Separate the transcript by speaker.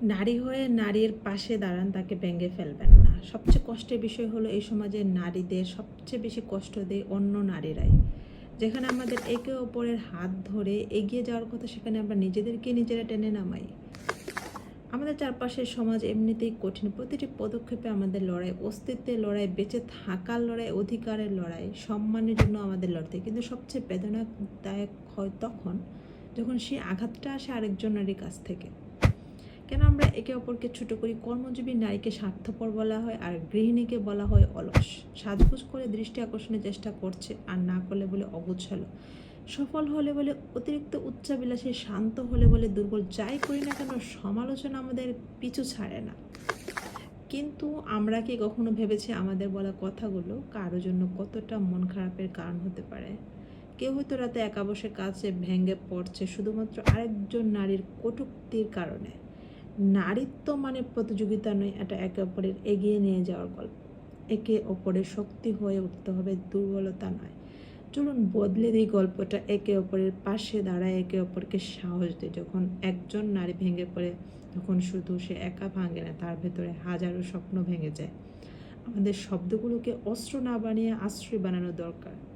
Speaker 1: নারী হয়ে নারীর পাশে দাঁড়ান, তাকে ভেঙে ফেলবেন না। সবচেয়ে কষ্টের বিষয় হলো এই সমাজে নারীদের সবচেয়ে বেশি কষ্ট দেয় অন্য নারীরাই। যেখানে আমাদের একে অপরের হাত ধরে এগিয়ে যাওয়ার কথা, সেখানে আমরা নিজেদেরকে নিজেরা টেনে নামাই। আমাদের চারপাশের সমাজ এমনিতেই কঠিন। প্রতিটি পদক্ষেপে আমাদের লড়াই, অস্তিত্বের লড়াই, বেঁচে থাকার লড়াই, অধিকারের লড়াই, সম্মানের জন্য আমাদের লড়তে। কিন্তু সবচেয়ে বেদনাদায়ক হয় তখন যখন সেই আঘাতটা আসে আরেকজন নারীর কাছ থেকে। কেন আমরা একে অপরকে ছোট করি? কর্মজীবী নারীকে স্বার্থপর বলা হয়, আর গৃহিণীকে বলা হয় অলস। সাজগোজ করে দৃষ্টি আকর্ষণের চেষ্টা করছে, আর না করলে বলে অগোছালো। সফল হলে বলে অতিরিক্ত উচ্চাবিলাসী, শান্ত হলে বলে দুর্বল। যাই করি না কেন, সমালোচনা আমাদের পিছু ছাড়ে না। কিন্তু আমরা কি কখনো ভেবেছি আমাদের বলা কথাগুলো কারো জন্য কতটা মন খারাপের কারণ হতে পারে? কেউ হয়তো রাতে একা বসে কাছে ভেঙে পড়ছে শুধুমাত্র আরেকজন নারীর কটূক্তির কারণে। নারীত্ব মানে প্রতিযোগিতা নয়, এটা একে অপরের এগিয়ে নিয়ে যাওয়ার গল্প। একে অপরের শক্তি হয়ে উঠতে হবে, দুর্বলতা নয়। চলুন বদলে দিই গল্পটা, একে অপরের পাশে দাঁড়ায়, একে অপরকে সাহস দিই। যখন একজন নারী ভেঙে পড়ে, তখন শুধু সে একা ভাঙে না, তার ভেতরে হাজারো স্বপ্ন ভেঙে যায়। আমাদের শব্দগুলোকে অস্ত্র না বানিয়ে আশ্রয় বানানো দরকার।